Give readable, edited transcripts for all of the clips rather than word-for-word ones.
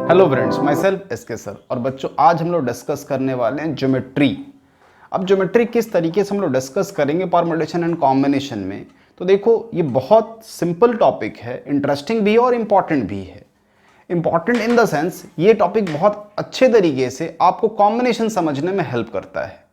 Hello friends, my self S के sir. और बच्चों, आज हम लोग डिस्कस करने वाले हैं ज्योमेट्री। अब ज्योमेट्री किस तरीके से हम लोग डिस्कस करेंगे परमुटेशन एंड कॉम्बिनेशन में। तो देखो, ये बहुत सिंपल टॉपिक है, इंटरेस्टिंग भी है और इम्पॉर्टेंट भी है। इम्पॉर्टेंट इन द सेंस ये टॉपिक बहुत अच्छे तरीके से आपको कॉम्बिनेशन समझने में हेल्प करता है।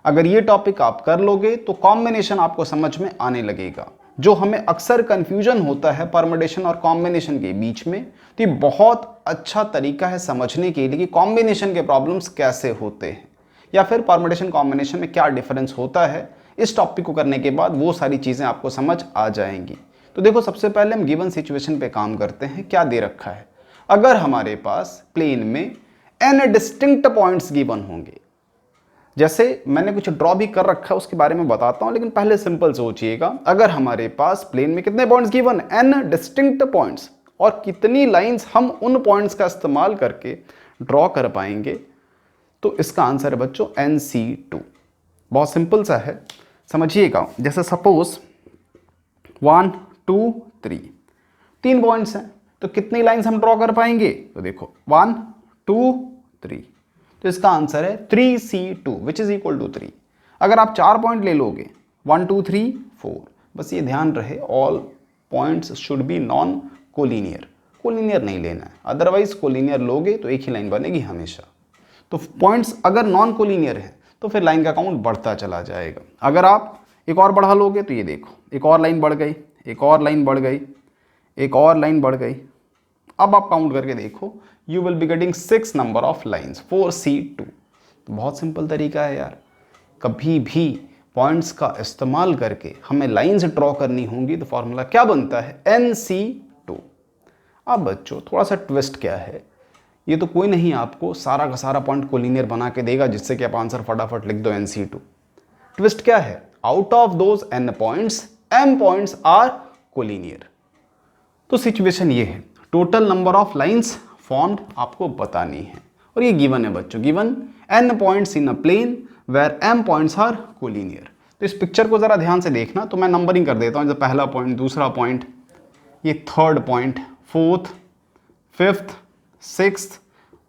अगर ये टॉपिक आप कर लोगे तो कॉम्बिनेशन आपको समझ में आने लगेगा। जो हमें अक्सर कंफ्यूजन होता है परमुटेशन और कॉम्बिनेशन के बीच में, तो ये बहुत अच्छा तरीका है समझने के लिए कि कॉम्बिनेशन के प्रॉब्लम्स कैसे होते हैं या फिर परमुटेशन कॉम्बिनेशन में क्या डिफरेंस होता है। इस टॉपिक को करने के बाद वो सारी चीज़ें आपको समझ आ जाएंगी। तो देखो, सबसे पहले हम गिवन सिचुएशन पे काम करते हैं। क्या दे रखा है? अगर हमारे पास प्लेन में n डिस्टिंक्ट पॉइंट्स गिवन होंगे, जैसे मैंने कुछ ड्रॉ भी कर रखा है, उसके बारे में बताता हूं, लेकिन पहले सिंपल सोचिएगा। अगर हमारे पास प्लेन में कितने points given, n distinct points, और कितनी लाइंस हम उन पॉइंट्स का इस्तेमाल करके ड्रॉ कर पाएंगे, तो इसका आंसर है बच्चों NC2। बहुत सिंपल सा है, समझिएगा। जैसे सपोज 1 2 3 तीन पॉइंट्स हैं, तो कितनी लाइंस हम ड्रॉ कर पाएंगे? तो देखो 1 2 3, तो इसका आंसर है 3C2 which is equal to 3। अगर आप 4 पॉइंट ले लोगे 1 2 3 4, बस ये ध्यान रहे all points should be non collinear. Collinear नहीं लेना है, अदरवाइज कोलिनियर लोगे तो एक ही लाइन बनेगी हमेशा। तो पॉइंट्स अगर नॉन कोलिनियर है तो फिर लाइन का काउंट बढ़ता चला जाएगा। अगर आप एक और बढ़ा लोगे तो ये देखो, एक और लाइन बढ़ गई, एक और लाइन बढ़ गई, एक और लाइन बढ़ गई। अब आप काउंट करके देखो, you will be getting 6 number of lines, 4C2। तो बहुत सिंपल तरीका है यार। कभी भी पॉइंट्स का इस्तेमाल करके हमें लाइन्स ड्रॉ करनी होंगी तो फॉर्मूला क्या बनता है? NC2। अब बच्चों, थोड़ा सा ट्विस्ट क्या है, ये तो कोई नहीं आपको सारा का सारा पॉइंट कोलिनियर बना के देगा जिससे कि आप आंसर फटाफट लिख दो NC2। ट्विस्ट क्या है? Out of those n points, m points are collinear. तो सिचुएशन ये है, total number of lines formed आपको बतानी है, और ये गिवन है बच्चों, given n points in a plane where m points are collinear. तो इस पिक्चर को जरा ध्यान से देखना। तो मैं नंबरिंग कर देता हूँ, जैसे पहला पॉइंट, दूसरा पॉइंट, ये third point, fourth, fifth, sixth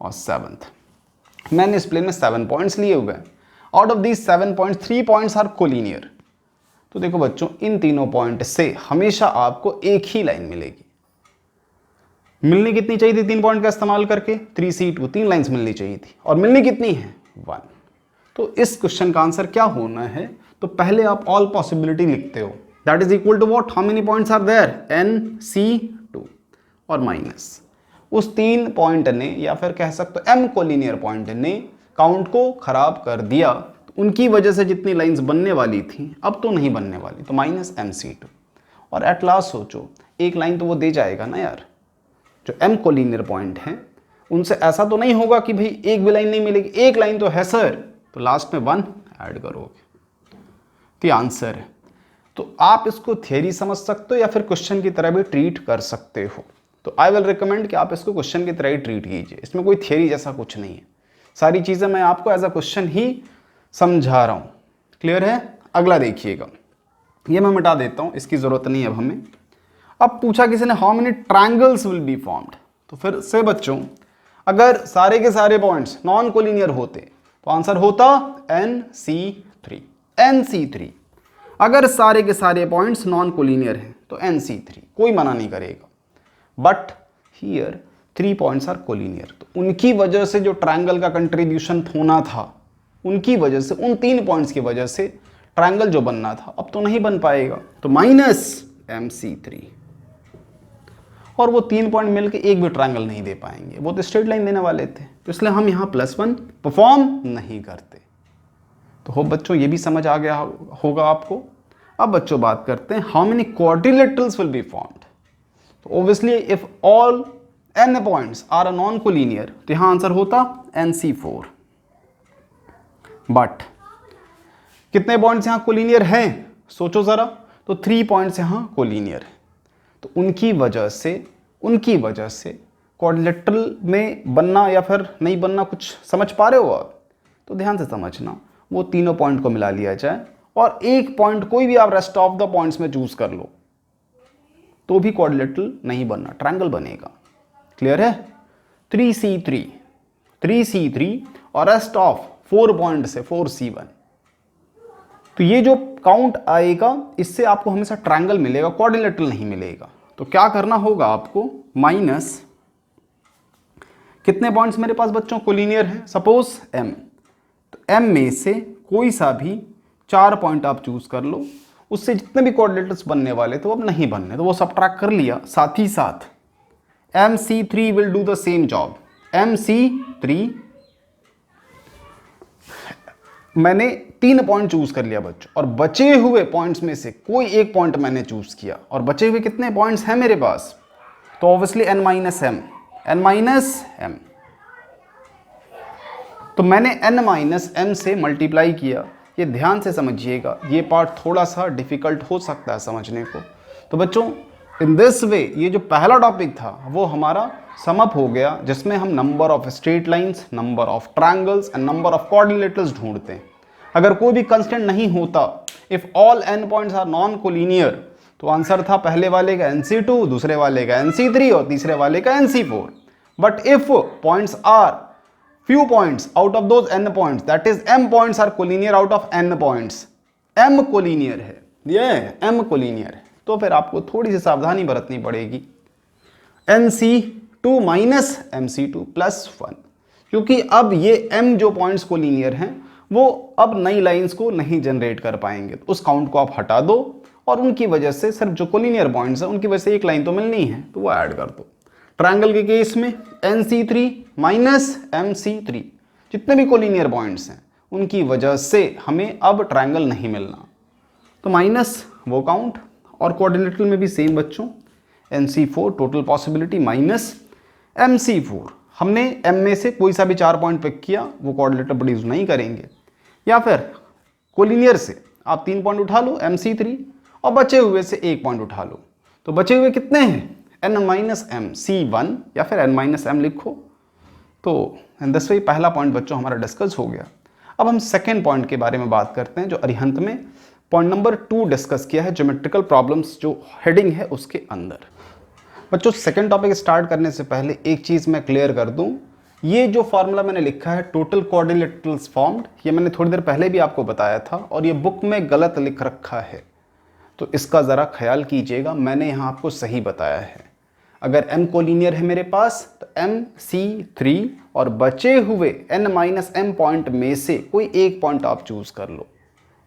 और सेवंथ। मैंने इस प्लेन में 7 पॉइंट्स लिए हुए हैं। Out of these 7 points 3 points are collinear. तो देखो बच्चों, इन तीनों पॉइंट से हमेशा आपको एक ही लाइन मिलेगी। मिलनी कितनी चाहिए थी 3 पॉइंट का इस्तेमाल करके? 3C2, 3 लाइंस मिलनी चाहिए थी, और मिलनी कितनी है? 1। तो इस क्वेश्चन का आंसर क्या होना है? तो पहले आप ऑल पॉसिबिलिटी लिखते हो, that is equal to what, how many points are there? NC2 और माइनस उस 3 पॉइंट ने, या फिर कह सकते हो m कोलिनियर पॉइंट ने काउंट को खराब कर दिया। तो उनकी वजह से जितनी लाइंस बनने वाली थी अब तो नहीं बनने वाली, तो माइनस MC2। और एट लास्ट सोचो, एक लाइन तो वो दे जाएगा ना यार। जो m कोलिनियर पॉइंट हैं उनसे ऐसा तो नहीं होगा कि भाई एक भी लाइन नहीं मिलेगी, एक लाइन तो है सर, तो लास्ट में 1 ऐड करोगे तो आंसर है। तो आप इसको थियरी समझ सकते हो या फिर क्वेश्चन की तरह भी ट्रीट कर सकते हो। तो आई विल रिकमेंड कि आप इसको क्वेश्चन की तरह ही ट्रीट कीजिए। इसमें कोई थियरी जैसा कुछ नहीं है, सारी चीज़ें मैं आपको एज अ क्वेश्चन ही समझा रहा हूँ। क्लियर है? अगला देखिएगा, ये मैं मिटा देता हूँ, इसकी ज़रूरत नहीं है अब हमें। अब पूछा किसी ने, how many triangles will be formed. तो फिर से बच्चों, अगर सारे के सारे पॉइंट्स नॉन कोलिनियर होते तो आंसर होता NC3। NC3। अगर सारे के सारे पॉइंट्स नॉन कोलिनियर हैं तो NC3, कोई मना नहीं करेगा। But here 3 points are collinear, तो उनकी वजह से जो ट्रायंगल का कंट्रीब्यूशन होना था, उनकी वजह से, उन 3 पॉइंट्स की वजह से ट्रायंगल जो बनना था अब तो नहीं बन पाएगा, तो माइनस MC3। और वो 3 पॉइंट मिलके एक भी ट्रायंगल नहीं दे पाएंगे, वो तो स्ट्रेट लाइन देने वाले थे, तो इसलिए हम यहाँ +1 परफॉर्म नहीं करते। तो होप बच्चों ये भी समझ आ गया होगा आपको। अब बच्चों बात करते हैं, how many quadrilaterals will be formed. तो obviously if all n points are a non collinear, तो यहाँ आंसर होता NC4। बट कितने पॉइंट्स यहाँ कोलिनियर हैं सोचो जरा, तो 3 पॉइंट्स यहाँ कोलिनियर है, तो उनकी वजह से क्वाड्रिलेटरल में बनना या फिर नहीं बनना, कुछ समझ पा रहे हो आप? तो ध्यान से समझना, वो तीनों पॉइंट को मिला लिया जाए और एक पॉइंट कोई भी आप रेस्ट ऑफ द पॉइंट्स में चूज कर लो तो भी क्वाड्रिलेटरल नहीं बनना, ट्रायंगल बनेगा। क्लियर है? 3C3 और रेस्ट ऑफ 4 पॉइंट से 4C1। तो ये जो काउंट आएगा इससे आपको हमेशा ट्रायंगल मिलेगा, क्वाड्रिलेटरल नहीं मिलेगा। तो क्या करना होगा आपको, माइनस कितने पॉइंट्स मेरे पास बच्चों कोलिनियर हैं, सपोज m, तो m में से कोई सा भी 4 पॉइंट आप चूज कर लो, उससे जितने भी कोऑर्डिनेटर्स बनने वाले तो अब नहीं बनने, तो वो सब्ट्रैक्ट कर लिया। साथ ही साथ MC3 will do the same job. MC3 मैंने 3 पॉइंट चूज कर लिया बच्चों, और बचे हुए पॉइंट्स में से कोई एक पॉइंट मैंने चूज किया, और बचे हुए कितने पॉइंट्स हैं मेरे पास, तो ऑब्वियसली n माइनस m। तो मैंने n माइनस m से मल्टीप्लाई किया। ये ध्यान से समझिएगा, ये पार्ट थोड़ा सा डिफिकल्ट हो सकता है समझने को। तो बच्चों इन दिस वे ये जो पहला टॉपिक था वो हमारा सम अप हो गया, जिसमें हम number of straight lines, number of triangles and number of coordinators ढूंढते हैं। अगर कोई भी कंस्टेंट नहीं होता, if all n points are non collinear, तो आंसर था पहले वाले का NC2, दूसरे वाले का NC3 और तीसरे वाले का NC4। But if points are few points out of those n points, that is m points are collinear out of n points, m collinear है, ये m collinear है, तो फिर आपको थोड़ी सी सावधानी बरतनी पड़ेगी। NC2 माइनस MC2 प्लस 1, क्योंकि अब ये m जो पॉइंट्स कोलिनियर हैं वो अब नई लाइंस को नहीं जनरेट कर पाएंगे, तो उस काउंट को आप हटा दो और उनकी वजह से सिर्फ जो कोलिनियर पॉइंट्स हैं उनकी वजह से एक लाइन तो मिलनी है, तो वो ऐड कर दो। ट्रायंगल के केस में NC3 माइनस MC3, जितने भी कोलिनियर पॉइंट्स हैं उनकी वजह से हमें अब ट्रायंगल नहीं मिलना, तो माइनस वो काउंट। और कोऑर्डिनेटर में भी सेम बच्चों, NC4 total possibility minus MC4। हमने m में से कोई सा भी 4 पॉइंट पिक किया, वो कोऑर्डिनेटर प्रोड्यूस नहीं करेंगे। या फिर कोलिनियर से आप 3 पॉइंट उठा लो MC3 और बचे हुए से 1 पॉइंट उठा लो, तो बचे हुए कितने हैं, n माइनस m C1 या फिर n माइनस m लिखो। तो इन दिस वे पहला पॉइंट बच्चों हमारा डिस्कस हो गया। अब हम सेकेंड पॉइंट के बारे में बात करते हैं, जो अरिहंत में पॉइंट नंबर 2 डिस्कस किया है, ज्योमेट्रिकल प्रॉब्लम्स जो हेडिंग है उसके अंदर। बच्चों सेकेंड टॉपिक स्टार्ट करने से पहले एक चीज़ मैं क्लियर कर दूं, ये जो फॉर्मूला मैंने लिखा है टोटल कोऑर्डिनेटर्स फॉर्म्ड, ये मैंने थोड़ी देर पहले भी आपको बताया था और ये बुक में गलत लिख रखा है, तो इसका ज़रा ख्याल कीजिएगा। मैंने यहाँ आपको सही बताया है। अगर m कोलिनियर है मेरे पास तो MC3 और बचे हुए n माइनस m पॉइंट में से कोई एक पॉइंट आप चूज कर लो,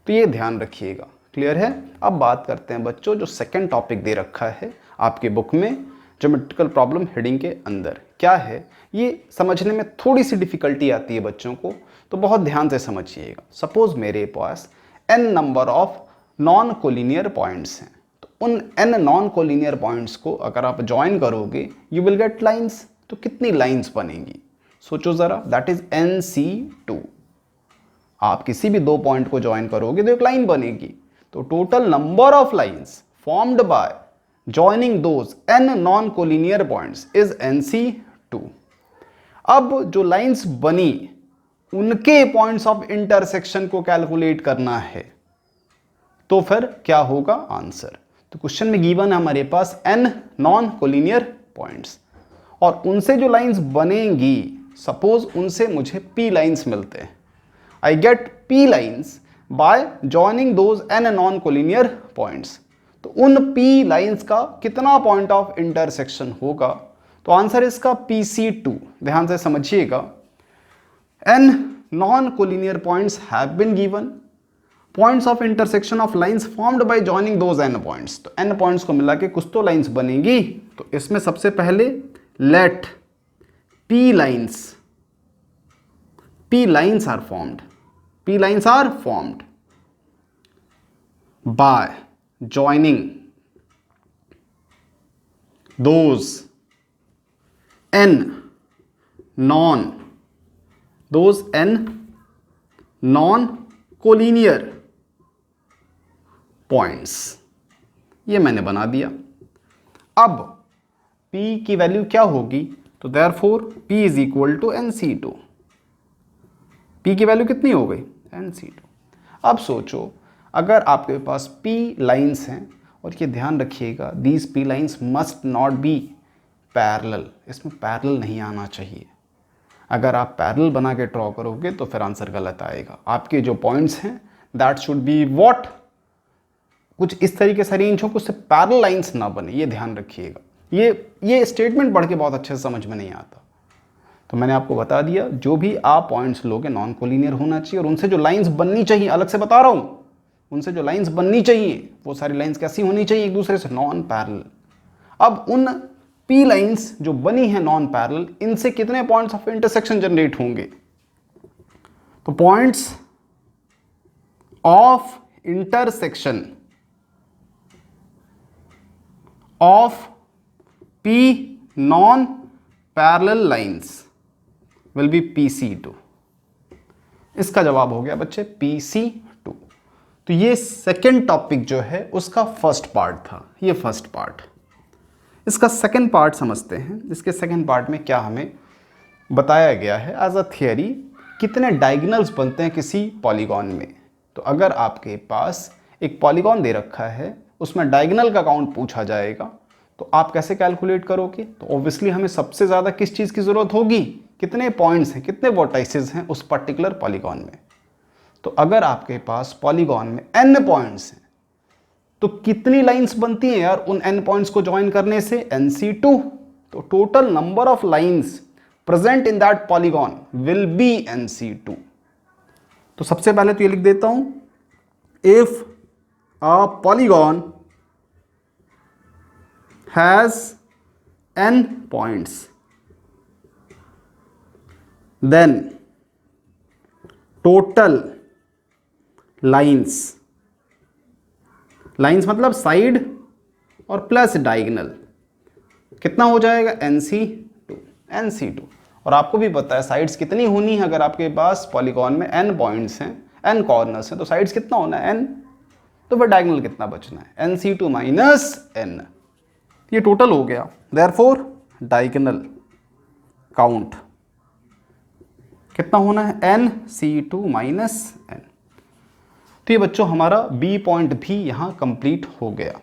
तो ये ध्यान रखिएगा। क्लियर है? अब बात करते हैं बच्चों जो सेकंड टॉपिक दे रखा है आपके बुक में ज्योमेट्रिकल प्रॉब्लम हेडिंग के अंदर। क्या है ये समझने में थोड़ी सी डिफिकल्टी आती है बच्चों को, तो बहुत ध्यान से समझिएगा। सपोज मेरे पास n number of non collinear points हैं, उन n नॉन कोलिनियर पॉइंट्स को अगर आप ज्वाइन करोगे यू विल गेट लाइंस। तो कितनी लाइंस बनेगी सोचो ज़रा, दैट इज NC2। आप किसी भी 2 पॉइंट को ज्वाइन करोगे तो एक लाइन बनेगी। तो total number of lines formed by joining those n non collinear points is NC2। अब जो लाइंस बनी उनके पॉइंट्स ऑफ इंटरसेक्शन को कैलकुलेट करना है, तो फिर क्या होगा आंसर। तो क्वेश्चन में गिवन है हमारे पास n नॉन कोलिनियर पॉइंट्स और उनसे जो लाइंस बनेंगी, सपोज उनसे मुझे p लाइंस मिलते हैं, I get p lines bye joining those n non collinear points. तो उन p लाइंस का कितना पॉइंट ऑफ इंटरसेक्शन होगा, तो आंसर इसका PC2। ध्यान से समझिएगा, n non collinear points have been given, points of intersection of lines formed by joining those n points. तो n पॉइंट्स को मिला के कुछ तो लाइंस बनेंगी। तो इसमें सबसे पहले let p lines are formed by joining those n non collinear points. ये मैंने बना दिया। अब p की वैल्यू क्या होगी, तो therefore p is equal to NC2। p की वैल्यू कितनी हो गई, NC2। अब सोचो अगर आपके पास p लाइंस हैं, और ये ध्यान रखिएगा these p lines must not be parallel, इसमें पैरेलल नहीं आना चाहिए। अगर आप पैरेलल बना के ड्रॉ करोगे तो फिर आंसर गलत आएगा। आपके जो पॉइंट्स हैं दैट शुड बी व्हाट, कुछ इस तरीके से अरेंज हो कि उससे पैरेलल लाइंस ना बने, ये ध्यान रखिएगा। ये स्टेटमेंट पढ़ के बहुत अच्छे से समझ में नहीं आता। तो मैंने आपको बता दिया, जो भी आप पॉइंट्स लोगे नॉन कोलिनियर होना चाहिए, और उनसे जो लाइंस बननी चाहिए, अलग से बता रहा हूँ, उनसे जो लाइंस बननी चाहिए वो सारी लाइंस कैसी होनी चाहिए, एक दूसरे से नॉन पैरेलल। अब उन पी लाइंस जो बनी है नॉन पैरेलल, इनसे कितने पॉइंट्स ऑफ इंटरसेक्शन जनरेट होंगे? तो points of intersection of P non parallel lines will be PC2। इसका जवाब हो गया बच्चे PC2। तो ये सेकेंड टॉपिक जो है उसका फर्स्ट पार्ट था, ये फर्स्ट पार्ट। इसका सेकेंड पार्ट समझते हैं। इसके सेकेंड पार्ट में क्या हमें बताया गया है एज अ थियरी, कितने डायगोनल्स बनते हैं किसी पॉलीगॉन में। तो अगर आपके पास एक पॉलीगॉन दे रखा है, उसमें डायगोनल का काउंट पूछा जाएगा, तो आप कैसे कैलकुलेट करोगे? तो ऑब्वियसली हमें सबसे ज़्यादा किस चीज़ की ज़रूरत होगी, कितने पॉइंट्स हैं, कितने वर्टाइसेस हैं उस पर्टिकुलर पॉलीगॉन में। तो अगर आपके पास पॉलीगॉन में n पॉइंट्स हैं तो कितनी लाइंस बनती हैं यार उन n पॉइंट्स को ज्वाइन करने से? NC2। तो total number of lines present in that polygon will be NC2। तो सबसे पहले तो ये लिख देता हूं, if a polygon has n points then total lines मतलब साइड और प्लस डायगोनल कितना हो जाएगा? NC2। और आपको भी पता है साइड्स कितनी होनी है, अगर आपके पास पॉलीगॉन में n पॉइंट्स हैं, n कॉर्नर्स हैं, तो साइड्स कितना होना है? n। तो फिर डायगोनल कितना बचना है? NC2 minus n। ये टोटल हो गया। देयरफॉर डायगोनल काउंट कितना होना है? NC2 minus n। तो ये बच्चों हमारा B पॉइंट भी यहाँ कंप्लीट हो गया।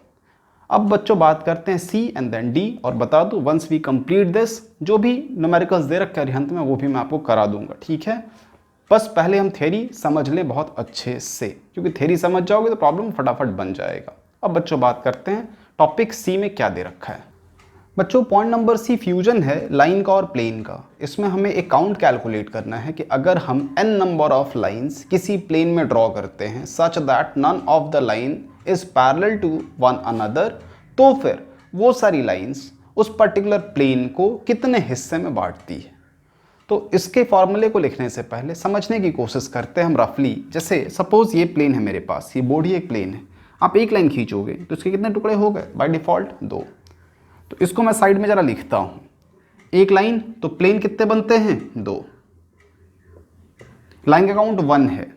अब बच्चों बात करते हैं C एंड देन D, और बता दूं वंस वी कंप्लीट दिस, जो भी न्यूमेरिकल्स दे रखे अरिहंत में वो भी मैं आपको करा दूंगा, ठीक है? बस पहले हम थ्योरी समझ लें बहुत अच्छे से, क्योंकि थ्योरी समझ जाओगे तो प्रॉब्लम फटाफट बन जाएगा। अब बच्चों बात करते हैं टॉपिक C में क्या दे रखा है। बच्चों पॉइंट नंबर C फ्यूजन है लाइन का और प्लेन का। इसमें हमें एक काउंट कैलकुलेट करना है कि अगर हम n नंबर ऑफ लाइंस किसी प्लेन में ड्रॉ करते हैं such that none of the line is parallel to one another, तो फिर वो सारी लाइंस उस पर्टिकुलर प्लेन को कितने हिस्से में बांटती है। तो इसके फॉर्मूले को लिखने से पहले समझने की कोशिश करते हैं हम रफली। जैसे सपोज ये प्लेन है मेरे पास, ये बोर्ड ही एक प्लेन है, आप एक लाइन खींचोगे तो इसके कितने टुकड़े हो गए? By default 2। तो इसको मैं साइड में जरा लिखता हूं, एक लाइन तो प्लेन कितने बनते हैं? 2। लाइन का काउंट 1 है,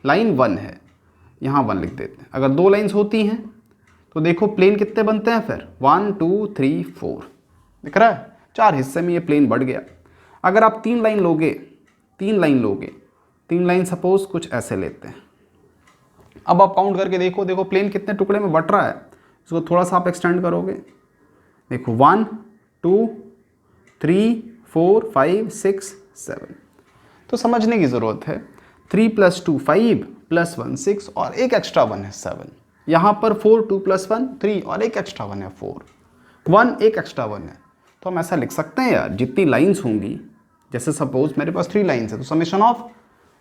लाइन 1 है, यहां 1 लिख देते हैं। अगर 2 लाइंस होती हैं तो देखो प्लेन कितने बनते हैं फिर? 1 2 3 4, दिख रहा है? 4 हिस्से में ये प्लेन बढ़ गया। अगर आप 3 लाइन लोगे, 3 लाइन सपोज कुछ ऐसे लेते हैं। अब आप काउंट करके देखो प्लेन कितने टुकड़े में बट रहा है। इसको थोड़ा सा आप एक्सटेंड करोगे, देखो 1 2 3 4 5 6 7। तो समझने की ज़रूरत है, 3 + 2 5 + 1 6 और एक एक्स्ट्रा 1 है 7। यहाँ पर 4 2 + 1 3 और एक एक्स्ट्रा 1 है 4, 1 एक एक्स्ट्रा 1 है। तो हम ऐसा लिख सकते हैं यार, जितनी लाइंस होंगी, जैसे सपोज मेरे पास 3 लाइंस है तो समेशन ऑफ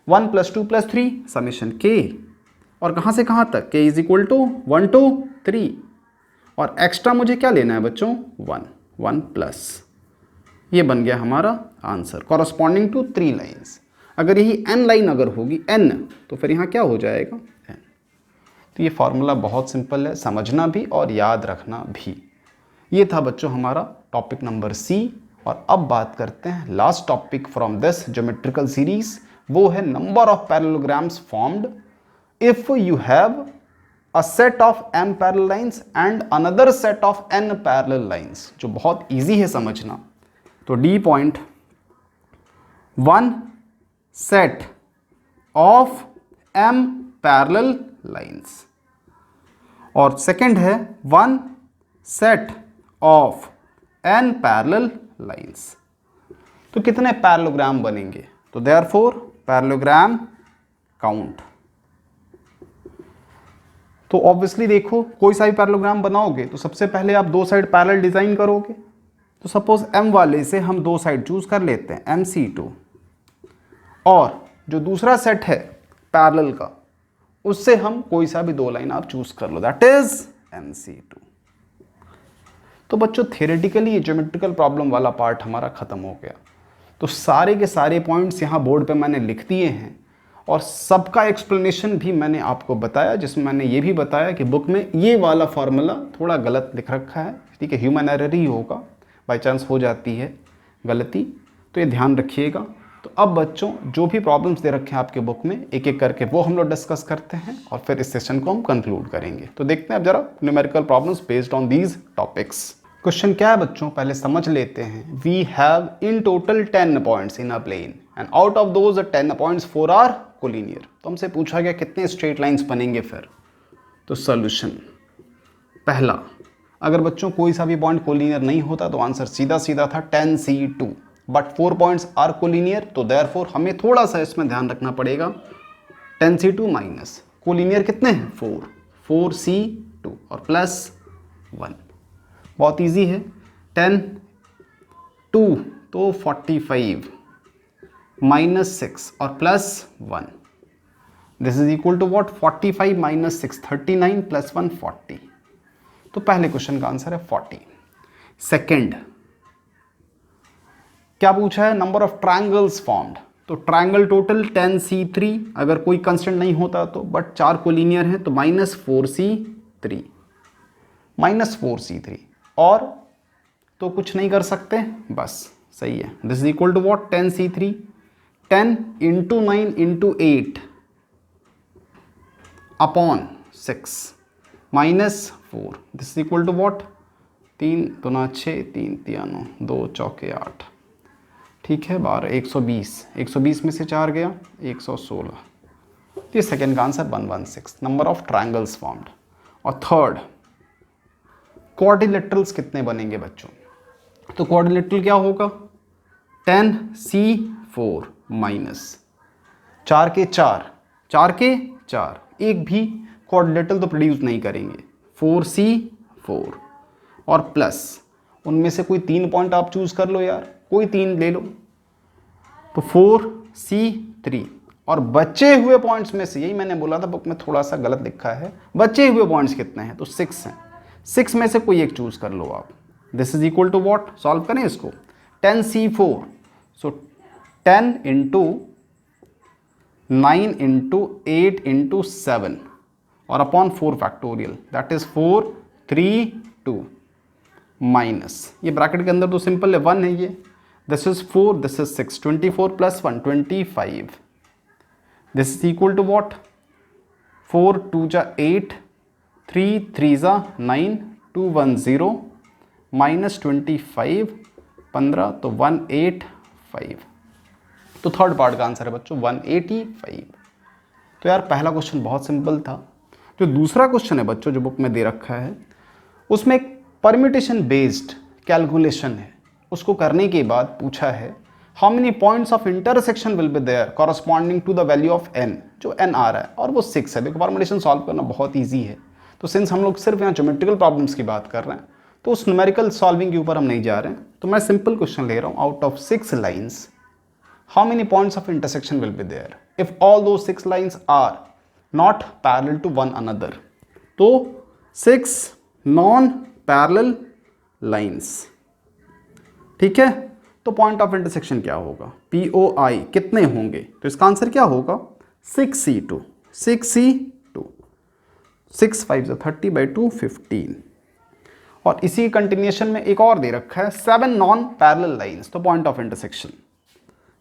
1 + 2 + 3 समेशन k, और कहाँ से कहाँ तक? k = 1 2 3, और एक्स्ट्रा मुझे क्या लेना है बच्चों? 1 प्लस। ये बन गया हमारा आंसर कॉरस्पॉन्डिंग टू 3 लाइंस। अगर यही n लाइन अगर होगी n, तो फिर यहाँ क्या हो जाएगा? n। तो ये फॉर्मूला बहुत सिंपल है, समझना भी और याद रखना भी। ये था बच्चों हमारा टॉपिक नंबर C। और अब बात करते हैं last topic from this geometrical series, वो है number of parallelograms formed if you have a set of m parallel lines and another set of n parallel lines, जो बहुत इजी है समझना। तो D point 1 set of m parallel lines, और second है 1 set of n parallel lines. तो कितने parallelogram बनेंगे? तो देयरफॉर पैरेललोग्राम काउंट। तो ऑब्वियसली देखो, कोई सा भी पैरेललोग्राम बनाओगे तो सबसे पहले आप दो साइड पैरेलल डिजाइन करोगे। तो सपोज m वाले से हम दो साइड चूज कर लेते हैं MC2, और जो दूसरा सेट है पैरेलल का उससे हम कोई सा भी दो लाइन आप चूज कर लो, दैट इज MC2। तो बच्चों थियोरेटिकली ये ज्योमेट्रिकल प्रॉब्लम वाला पार्ट हमारा खत्म हो गया। तो सारे के सारे पॉइंट्स यहाँ बोर्ड पे मैंने लिख दिए हैं और सबका एक्सप्लेनेशन भी मैंने आपको बताया, जिसमें मैंने ये भी बताया कि बुक में ये वाला फार्मूला थोड़ा गलत लिख रखा है, ठीक है, ह्यूमन एरर ही होगा, बाई चांस हो जाती है गलती, तो ये ध्यान रखिएगा। तो अब बच्चों जो भी प्रॉब्लम्स दे रखे हैं आपके बुक में एक एक करके वो हम लोग डिस्कस करते हैं और फिर इस सेशन को हम कंक्लूड करेंगे। तो देखते हैं अब जरा numerical problems based on these topics. Question क्या है बच्चों, पहले समझ लेते हैं। We have in total 10 points in a plane and out of those 10 points 4 are collinear. तो हमसे पूछा गया कितने स्ट्रेट लाइंस बनेंगे फिर। तो सॉल्यूशन पहला, अगर बच्चों कोई सा भी पॉइंट कोलिनियर नहीं होता तो आंसर सीधा सीधा था 10C2, but 4 points are collinear, तो देयरफॉर हमें थोड़ा सा इसमें ध्यान रखना पड़ेगा। 10C2 माइनस कोलिनियर कितने हैं 4C2 और प्लस 1, बहुत इजी है। 10 2 तो 45 माइनस 6 और plus 1, this is equal to what, 45 minus 6 39 plus 1 40। तो पहले क्वेश्चन का आंसर है 40। सेकंड क्या पूछा है, नंबर ऑफ ट्रायंगल्स फॉर्म्ड। तो ट्रायंगल टोटल 10C3, अगर कोई कंस्टेंट नहीं होता तो, बट 4 कोलिनियर हैं तो -4C3 -4C3, और तो कुछ नहीं कर सकते, बस सही है। This is equal to what, 10C3 10 into 9 into 8 upon 6 -4, this is equal to what, 3 दूना 6 3 तिया 9 2 चौके 8, ठीक है 12 120 में से 4 गया 116। तो ये सेकेंड का answer 116, number of triangles formed. और थर्ड, क्वाड्रिलेटरल्स कितने बनेंगे बच्चों। तो क्वाड्रिलेटरल क्या होगा, 10C4 माइनस 4 के 4 एक भी क्वाड्रिलेटरल तो प्रोड्यूस नहीं करेंगे, 4C4 और प्लस उनमें से कोई 3 पॉइंट आप चूज कर लो यार, कोई 3 ले लो, तो 4C3, और बचे हुए पॉइंट्स में से, यही मैंने बोला था बुक में थोड़ा सा गलत लिखा है, बचे हुए पॉइंट्स कितने हैं, तो 6 हैं, 6 में से कोई एक चूज कर लो आप। This is equal to what, solve करें इसको, 10C4, सो 10 इंटू 9 इंटू 8 इंटू 7 और upon 4 factorial, that is 4 3 2 minus, ये ब्रैकेट के अंदर तो सिंपल है 1 है ये, this is 4 this is 6, 24 plus 1 25, this is equal to what, 4 2 जा 8 3 3 जा 9 2 1 0 माइनस 25 15, तो 185। तो थर्ड पार्ट का आंसर है बच्चों 185। तो यार पहला क्वेश्चन बहुत सिंपल था। जो दूसरा क्वेश्चन है बच्चों जो बुक में दे रखा है, उसमें एक परम्यूटेशन बेस्ड कैलकुलेशन है, उसको करने के बाद पूछा है how many points of intersection will be there corresponding to the value of n, जो n आ रहा है और वो 6 है। देखो परम्यूटेशन सॉल्व करना बहुत ईजी है, तो सिंस हम लोग सिर्फ यहाँ ज्योमेट्रिकल प्रॉब्लम्स की बात कर रहे हैं तो उस न्यूमेरिकल सॉल्विंग के ऊपर हम नहीं जा रहे हैं, तो मैं सिंपल क्वेश्चन ले रहा हूँ, out of 6 lines how many points of intersection will be there if all those 6 lines are not parallel to one another. तो 6 नॉन पैरेलल लाइन्स, ठीक है, तो पॉइंट ऑफ इंटरसेक्शन क्या होगा, POI कितने होंगे, तो इसका आंसर क्या होगा 6C2 6 5 30 बाई 2 15। और इसी कंटिन्यूशन में एक और दे रखा है 7 नॉन पैरेलल लाइंस, तो पॉइंट ऑफ इंटरसेक्शन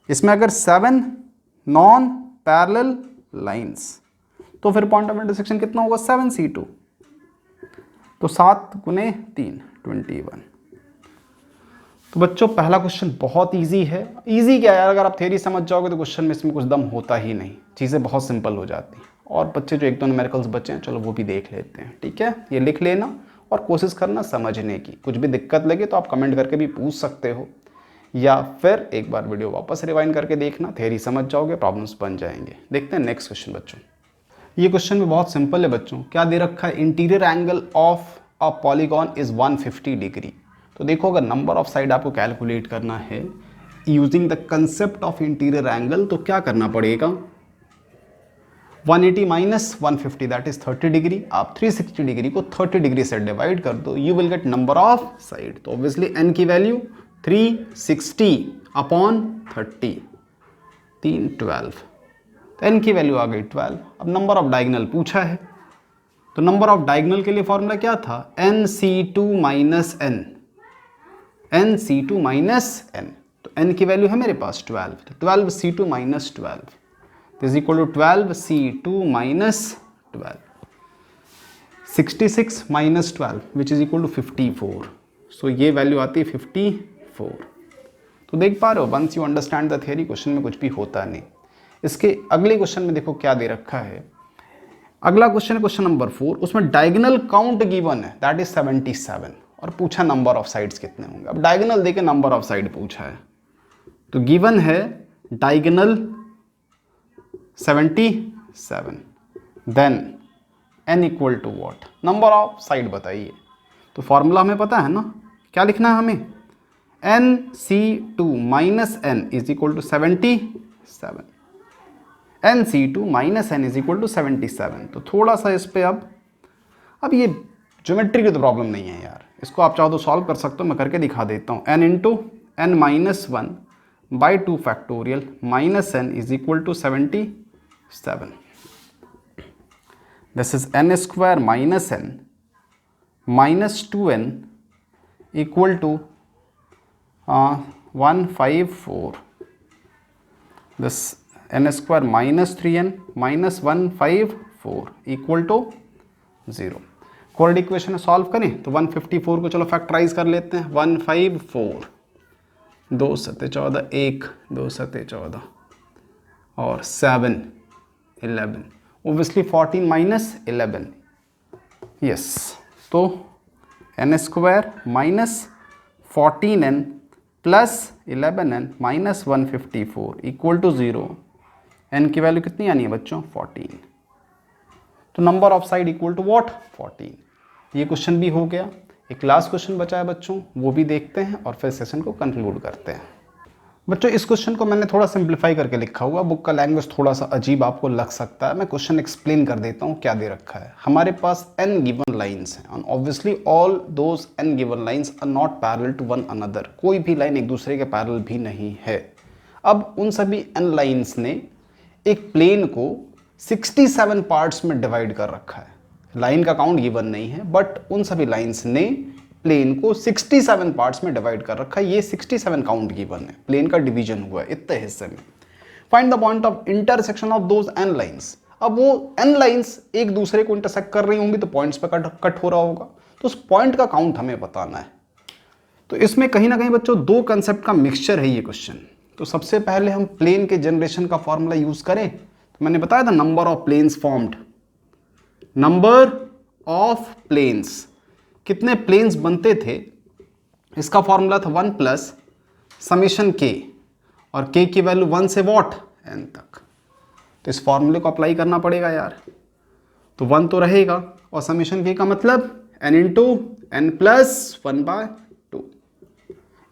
इसमें अगर 7 नॉन पैरेलल लाइंस तो फिर पॉइंट ऑफ इंटरसेक्शन कितना होगा 7C2, तो 7 गुने 3 21। तो बच्चों पहला क्वेश्चन बहुत इजी है। इजी क्या है यार, अगर आप थ्योरी समझ जाओगे तो क्वेश्चन में इसमें कुछ दम होता ही नहीं, चीज़ें बहुत सिंपल हो जाती हैं। और बच्चे जो एक दो न्यूमेरिकल्स बचे हैं चलो वो भी देख लेते हैं, ठीक है, ये लिख लेना और कोशिश करना समझने की। कुछ भी दिक्कत लगे तो आप कमेंट करके भी पूछ सकते हो, या फिर एक बार वीडियो वापस रिवाइंड करके देखना, थ्योरी समझ जाओगे, प्रॉब्लम्स बन जाएंगे। देखते हैं नेक्स्ट क्वेश्चन बच्चों। ये क्वेश्चन भी बहुत सिंपल है बच्चों। क्या दे रखा है? Interior angle of a polygon is 150 degree. तो देखो, अगर नंबर ऑफ साइड आपको कैलकुलेट करना है using the concept of interior angle, तो क्या करना पड़ेगा? 180 माइनस 150 दैट इज 30 डिग्री। आप 360 डिग्री को 30 डिग्री से डिवाइड कर दो, you will get number of side. तो ऑब्वियसली n की वैल्यू 360 अपॉन 30, 3 12, तो n की वैल्यू आ गई 12। अब नंबर ऑफ डायगोनल पूछा है, तो नंबर ऑफ डायगोनल के लिए फॉर्मूला क्या था? nc2 minus n, nc2 minus n। तो n की वैल्यू है मेरे पास 12, तो 12c2 minus 12 is equal to 12c2 minus 12, 66 minus 12 which is equal to 54। So ये वैल्यू आती है 54। तो देख पा रहे हो, once you understand the theory, question में कुछ भी होता नहीं। इसके अगले क्वेश्चन में देखो क्या दे रखा है। अगला क्वेश्चन है क्वेश्चन नंबर 4, उसमें डायगोनल काउंट गिवन है दैट इज 77 और पूछा नंबर ऑफ साइड्स कितने होंगे। अब डायगोनल देके नंबर ऑफ साइड पूछा है, तो गिवन है diagonal 77, then n equal to what? Number of side बताइए। तो फॉर्मूला हमें पता है ना, क्या लिखना है हमें? nc2 minus n is equal to 77, nc2 minus n is equal to 77। तो थोड़ा सा इस पे अब ये ज्योमेट्री की तो प्रॉब्लम नहीं है यार, इसको आप चाहो तो सॉल्व कर सकते हो, मैं करके दिखा देता हूँ। n into n minus 1 by 2 factorial minus n is equal to 77। This is n square minus n minus 2n equal to 154। This n square minus 3n minus 154 equal to 0। Quadratic equation solve करें तो 154 को चलो factorise कर लेते हैं। 154, 2 सत्ते 14, 1 2 सत्ते 14 और 7 11, ओबियसली 14 माइनस 11, यस। तो n square minus 14n plus 11n minus 154 equal to 0। n की वैल्यू कितनी आनी है बच्चों? 14। तो number of side equal to what? 14। ये क्वेश्चन भी हो गया। एक लास्ट क्वेश्चन बचा है बच्चों, वो भी देखते हैं और फिर सेशन को कंक्लूड करते हैं। बच्चों इस क्वेश्चन को मैंने थोड़ा सिंप्लीफाई करके लिखा हुआ, बुक का लैंग्वेज थोड़ा सा अजीब आपको लग सकता है, मैं क्वेश्चन एक्सप्लेन कर देता हूँ क्या दे रखा है। हमारे पास n गिवन लाइंस हैं, obviously all those n given lines are not parallel to one another. कोई भी लाइन एक दूसरे के पैरेलल भी नहीं है। अब उन सभी n लाइंस ने एक प्लेन को 67 पार्ट्स में डिवाइड कर रखा है। लाइन का काउंट गिवन नहीं है, बट उन सभी लाइंस ने प्लेन को 67 पार्ट्स में डिवाइड कर रखा है। ये 67 काउंट गिवन है, प्लेन का डिवीजन हुआ है इतने हिस्से में। Find the point of intersection of those n lines. अब वो n लाइंस एक दूसरे को इंटरसेक्ट कर रही होंगी तो पॉइंट्स पे कट हो रहा होगा, तो उस पॉइंट का काउंट हमें बताना है। तो इसमें कहीं ना कहीं बच्चों दो कंसेप्ट का मिक्सचर है ये क्वेश्चन। तो सबसे पहले हम प्लेन के जनरेशन का फॉर्मूला यूज करें, तो मैंने बताया था number of planes formed, number of planes, कितने प्लेन्स बनते थे, इसका फॉर्मूला था 1 प्लस समेशन k, और k की वैल्यू 1 से व्हाट n तक। तो इस फॉर्मूले को अप्लाई करना पड़ेगा यार। तो 1 तो रहेगा और समेशन k का मतलब n into n plus 1/2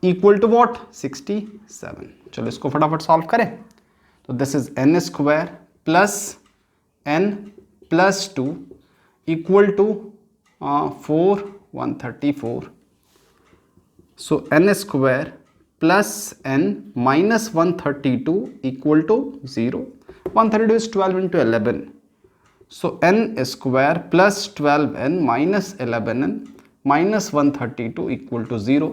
equal to what? 67। चलो इसको फटाफट सॉल्व करें। तो this is n square plus n plus 2 equal to 134। So n square plus n minus 132 equal to 0। 132 is 12 into 11। So n square plus 12n minus 11n minus 132 equal to 0।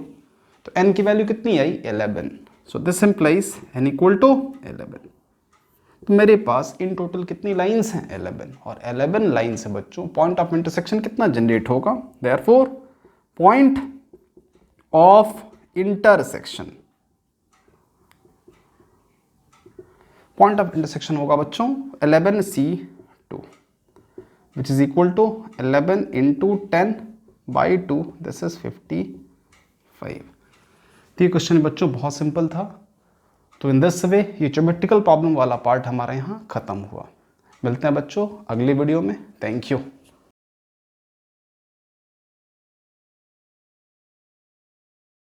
तो n की value कितनी आई? 11। So this implies n equal to 11। तो मेरे पास in total कितनी lines हैं? 11, और 11 line से बच्चों पॉइंट ऑफ इंटरसेक्शन कितना जनरेट होगा? Therefore point of intersection, point of intersection होगा बच्चों 11C2 which is equal to 11 into 10 by 2, this is 55। तो ये क्वेश्चन बच्चों बहुत सिंपल था। तो इन दिस वे ये ज्योमेट्रिकल प्रॉब्लम वाला पार्ट हमारे यहाँ खत्म हुआ। मिलते हैं बच्चों अगली वीडियो में। Thank you.